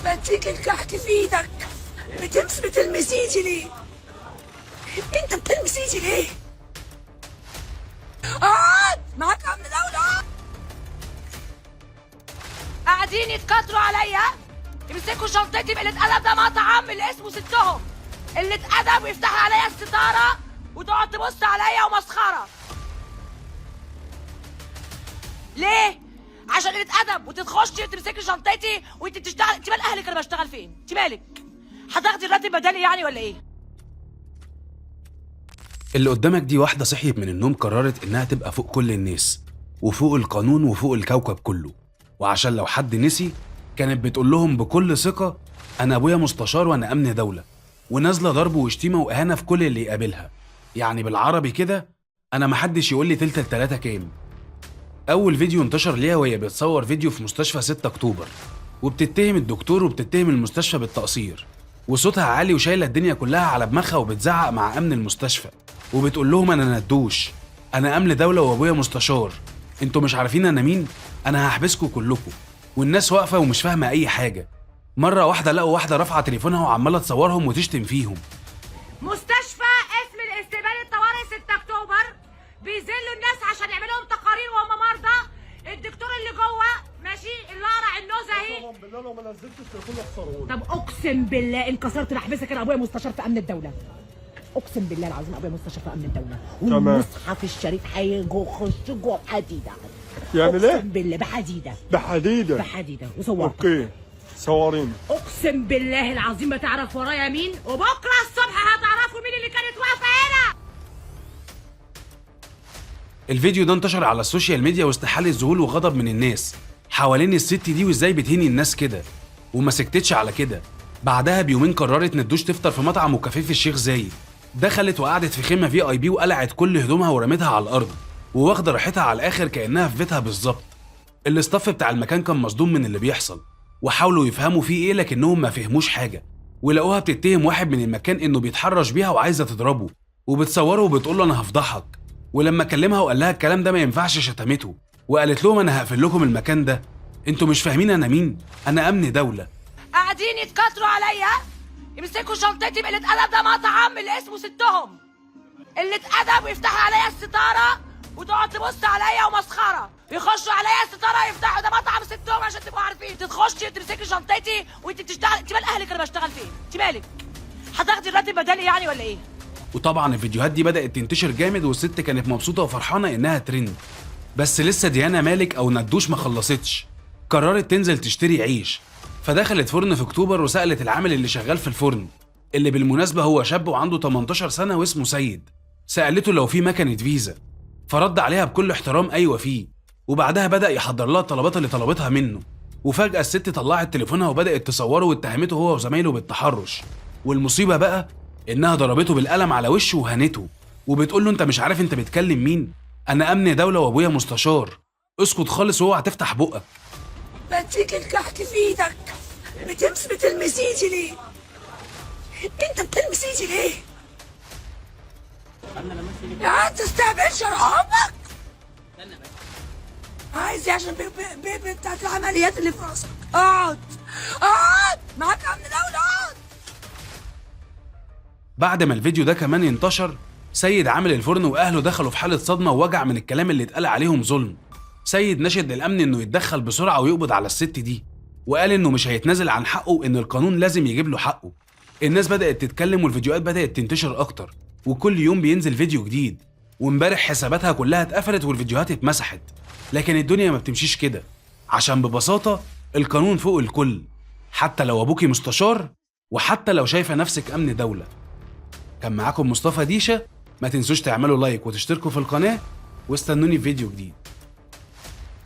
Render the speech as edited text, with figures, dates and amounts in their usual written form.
بديك الكحك في ايدك، بتلمس ايدي ليه؟ انت بتلمس ايدي ليه؟ معاك امن دولة. قاعدين يتكتروا عليا، يمسكوا شنطتي بقلة أدب. ده مطعم اللي اسمه ستهم، قلة أدب، ويفتحوا عليا الستارة وتقعد تبص عليا ومسخرة. ليه؟ عشان قلة أدب، وتتخشي وتمسكي شنطتي وانت بتشتغل. انت مال أهلك أنا بشتغل فين؟ انت مالك؟ هتاخدي الراتب بدالي يعني ولا ايه؟ اللي قدامك دي واحدة صحيت من النوم قررت إنها تبقى فوق كل الناس وفوق القانون وفوق الكوكب كله، وعشان لو حد نسي كانت بتقول لهم بكل ثقة أنا أبويا مستشار وأنا أمن دولة، ونازلة ضرب وشتيمة وإهانة في كل اللي يقابلها. يعني بالعربي كده أنا محدش يقول لي تلت التلاتة كام. أول فيديو انتشر ليها وهي بتصور فيديو في مستشفى 6 أكتوبر، وبتتهم الدكتور وبتتهم المستشفى بالتقصير، وصوتها عالي وشايلة الدنيا كلها على دماغها وبتزعق مع أمن المستشفى، وبتقول لهم أنا ندوش، أنا أمن دولة وأبويا مستشار، انتوا مش عارفين أنا مين؟ أنا هحبسكوا كلكوا. والناس واقفة ومش فاهمة أي حاجة. مرة واحدة لقوا واحدة رافعة تليفونها وعمالة تصورهم وتشتم فيهم. مستشفى اسم الاستقبال الطوارئ 6 أكتوبر بيذلوا الناس عشان يعملوا لهم تقارير وهم مرضى. الدكتور اللي جوه ماشي، اللي قرع النوزه اهي. اقسم بالله لو ما نزلتش التليفون اخسره. طب اقسم بالله ان كسرت احبسك، انا ابويا مستشار في امن الدوله. اقسم بالله العظيم ابويا مستشار في امن الدوله، والمصحف الشريف هيخش جوه بحديده. يعمل ايه؟ اقسم بالله بحديده بحديده وصورت. اوكي صورين. اقسم بالله العظيم ما تعرف ورايا مين، وبكره الصبح هتعرفوا مين اللي كانت واقفه هنا. الفيديو ده انتشر على السوشيال ميديا واستحال الذهول وغضب من الناس حوالين الست دي وازاي بتهيني الناس كده. وما سكتتش على كده، بعدها بيومين قررت ندوش تفطر في مطعم وكافيه في الشيخ زايد. دخلت وقعدت في خيمه VIP وقلعت كل هدومها ورمتها على الارض، وواخده راحتها على الاخر كانها في بيتها بالظبط. الاستاف بتاع المكان كان مصدوم من اللي بيحصل، وحاولوا يفهموا فيه ايه لكنهم ما فهموش حاجه، ولقوها بتتهم واحد من المكان انه بيتحرش بيها وعايزه تضربه، وبتصوره وبتقول له انا هفضحك. ولما كلمها وقال لها الكلام ده ما ينفعش شتمته، وقالت لهم انا هقفل لكم المكان ده، انتوا مش فاهمين انا مين؟ انا امن دوله. قاعدين يتكتروا عليا، يمسكوا شنطتي بقلة أدب. ده مطعم اللي اسمه ستهم، قلة أدب، ويفتحوا عليا الستارة وتقعد تبص عليا ومسخرة. يخشوا عليا الستارة يفتحوا. ده مطعم ستهم عشان تبقوا عارفين. تتخشي وتمسكي شنطتي وانت بتشتغل. انت مال أهلك أنا بشتغل فين؟ انت مالك؟ هتاخدي الراتب بدالي يعني ولا ايه؟ وطبعا الفيديوهات دي بدأت تنتشر جامد، والست كانت مبسوطة وفرحانة إنها ترند. بس لسه ديانا مالك أو ندوش ما خلصتش، قررت تنزل تشتري عيش، فدخلت فرن في أكتوبر وسألت العامل اللي شغال في الفرن، اللي بالمناسبة هو شاب وعنده 18 سنة واسمه سيد، سألته لو في مكنة فيزا، فرد عليها بكل احترام أيوة فيه، وبعدها بدأ يحضر لها الطلبات اللي طلبتها منه. وفجأة الست طلعت تليفونها وبدأت تصوره واتهمته هو وزمايله بالتحرش. والمصيبة بقى إنها ضربته بالقلم على وشه وهنته، وبتقول له أنت مش عارف أنت بتكلم مين؟ أنا أمن دولة وأبويا مستشار، اسكت خالص وأوعى تفتح بقك. بديك الكحك في ايدك، بتلمس ايدي ليه؟ انت بتلمس ايدي ليه؟ يا تستهبلش ارحمك. عايز ايه عشان بتاعت العمليات اللي في راسك؟ اقعد معاك امن دولة، اقعد. بعد ما الفيديو ده كمان انتشر، سيد عامل الفرن واهله دخلوا في حاله صدمه ووجع من الكلام اللي اتقال عليهم ظلم. سيد نشد للامن انه يتدخل بسرعه ويقبض على الست دي، وقال انه مش هيتنازل عن حقه وان القانون لازم يجيب له حقه. الناس بدات تتكلم والفيديوهات بدات تنتشر اكتر، وكل يوم بينزل فيديو جديد، وامبارح حساباتها كلها اتقفلت والفيديوهات اتمسحت. لكن الدنيا ما بتمشيش كده، عشان ببساطه القانون فوق الكل، حتى لو ابوكي مستشار، وحتى لو شايفه نفسك امن دوله. كان معاكم مصطفى ديشة، ما تنسوش تعملوا لايك وتشتركوا في القناة، واستنوني في فيديو جديد.